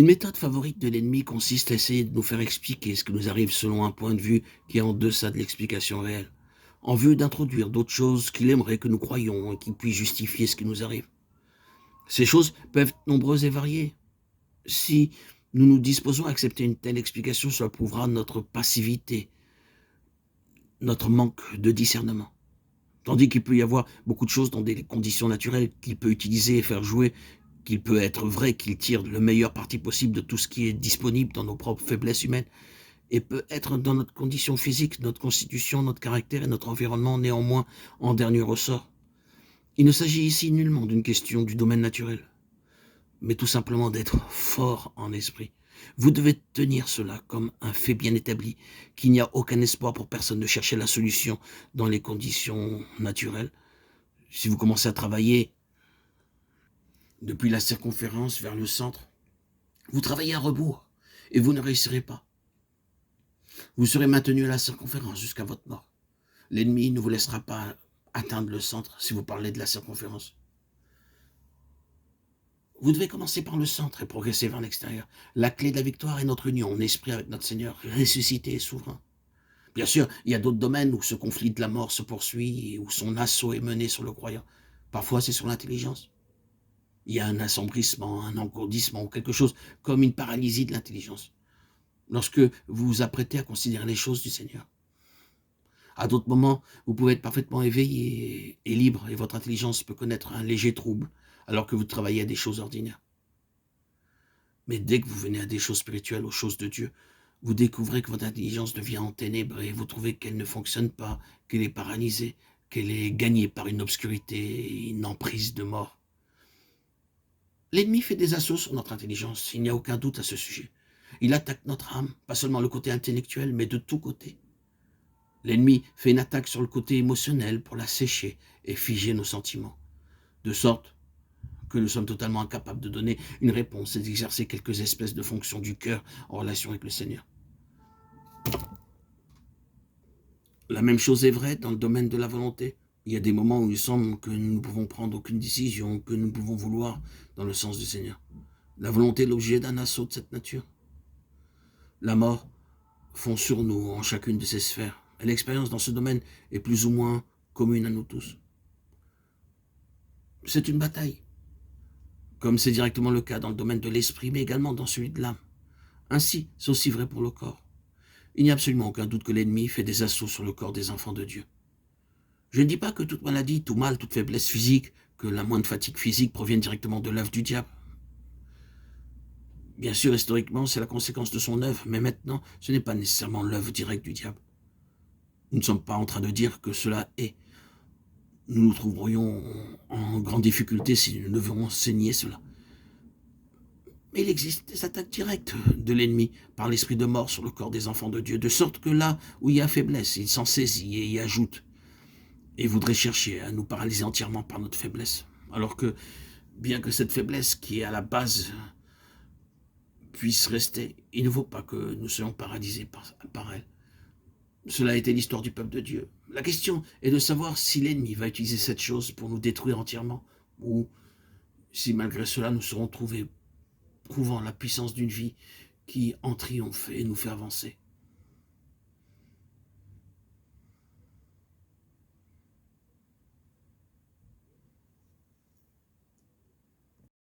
Une méthode favorite de l'ennemi consiste à essayer de nous faire expliquer ce qui nous arrive selon un point de vue qui est en deçà de l'explication réelle, en vue d'introduire d'autres choses qu'il aimerait que nous croyions et qui puissent justifier ce qui nous arrive. Ces choses peuvent être nombreuses et variées. Si nous nous disposons à accepter une telle explication, cela prouvera notre passivité, notre manque de discernement. Tandis qu'il peut y avoir beaucoup de choses dans des conditions naturelles qu'il peut utiliser et faire jouer, qu'il peut être vrai qu'il tire le meilleur parti possible de tout ce qui est disponible dans nos propres faiblesses humaines, et peut être dans notre condition physique, notre constitution, notre caractère et notre environnement, néanmoins en dernier ressort. Il ne s'agit ici nullement d'une question du domaine naturel, mais tout simplement d'être fort en esprit. Vous devez tenir cela comme un fait bien établi, qu'il n'y a aucun espoir pour personne de chercher la solution dans les conditions naturelles. Si vous commencez à travailler depuis la circonférence vers le centre, vous travaillez à rebours et vous ne réussirez pas. Vous serez maintenu à la circonférence jusqu'à votre mort. L'ennemi ne vous laissera pas atteindre le centre si vous parlez de la circonférence. Vous devez commencer par le centre et progresser vers l'extérieur. La clé de la victoire est notre union en esprit avec notre Seigneur, ressuscité et souverain. Bien sûr, il y a d'autres domaines où ce conflit de la mort se poursuit et où son assaut est mené sur le croyant. Parfois, c'est sur l'intelligence. Il y a un assombrissement, un engourdissement ou quelque chose comme une paralysie de l'intelligence. Lorsque vous vous apprêtez à considérer les choses du Seigneur. À d'autres moments, vous pouvez être parfaitement éveillé et libre et votre intelligence peut connaître un léger trouble alors que vous travaillez à des choses ordinaires. Mais dès que vous venez à des choses spirituelles, aux choses de Dieu, vous découvrez que votre intelligence devient en ténèbres et vous trouvez qu'elle ne fonctionne pas, qu'elle est paralysée, qu'elle est gagnée par une obscurité, une emprise de mort. L'ennemi fait des assauts sur notre intelligence, il n'y a aucun doute à ce sujet. Il attaque notre âme, pas seulement le côté intellectuel, mais de tous côtés. L'ennemi fait une attaque sur le côté émotionnel pour la sécher et figer nos sentiments, de sorte que nous sommes totalement incapables de donner une réponse et d'exercer quelques espèces de fonctions du cœur en relation avec le Seigneur. La même chose est vraie dans le domaine de la volonté. Il y a des moments où il semble que nous ne pouvons prendre aucune décision, que nous ne pouvons vouloir dans le sens du Seigneur. La volonté est l'objet d'un assaut de cette nature. La mort fond sur nous en chacune de ces sphères. Et l'expérience dans ce domaine est plus ou moins commune à nous tous. C'est une bataille, comme c'est directement le cas dans le domaine de l'esprit, mais également dans celui de l'âme. Ainsi, c'est aussi vrai pour le corps. Il n'y a absolument aucun doute que l'ennemi fait des assauts sur le corps des enfants de Dieu. Je ne dis pas que toute maladie, tout mal, toute faiblesse physique, que la moindre fatigue physique provienne directement de l'œuvre du diable. Bien sûr, historiquement, c'est la conséquence de son œuvre, mais maintenant, ce n'est pas nécessairement l'œuvre directe du diable. Nous ne sommes pas en train de dire que cela est. Nous nous trouverions en grande difficulté si nous devions enseigner cela. Mais il existe des attaques directes de l'ennemi par l'esprit de mort sur le corps des enfants de Dieu, de sorte que là où il y a faiblesse, il s'en saisit et y ajoute, et voudrait chercher à nous paralyser entièrement par notre faiblesse. Alors que, bien que cette faiblesse qui est à la base puisse rester, il ne faut pas que nous soyons paralysés par elle. Cela a été l'histoire du peuple de Dieu. La question est de savoir si l'ennemi va utiliser cette chose pour nous détruire entièrement, ou si malgré cela nous serons trouvés prouvant la puissance d'une vie qui en triomphe et nous fait avancer.